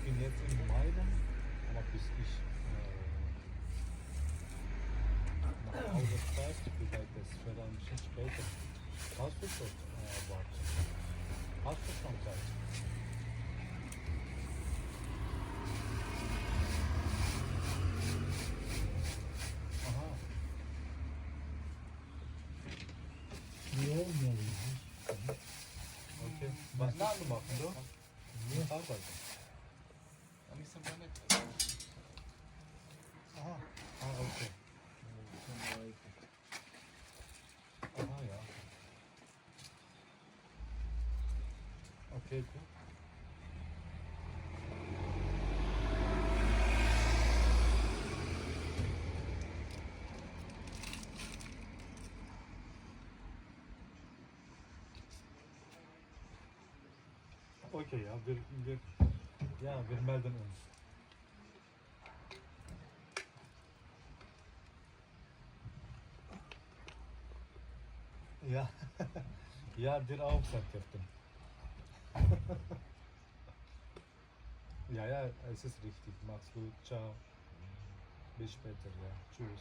bin jetzt in Mailand, aber bis ich nach Hause fährt, vielleicht das wird ein bisschen später. Hast du schon warten? Hast du schon Zeit? Aha, Yok mu? okay. Was willst du machen, du? Mit Arbeiten. Dann ist aber nicht. Aha, ah, okay. Aha, ja. Okay, gut. Okay, ja, wir melden uns. Ja, ja, dir auch, sagt Captain. Ja, ja, es ist richtig. Mach's gut. Ciao. Bis später, ja. Tschüss.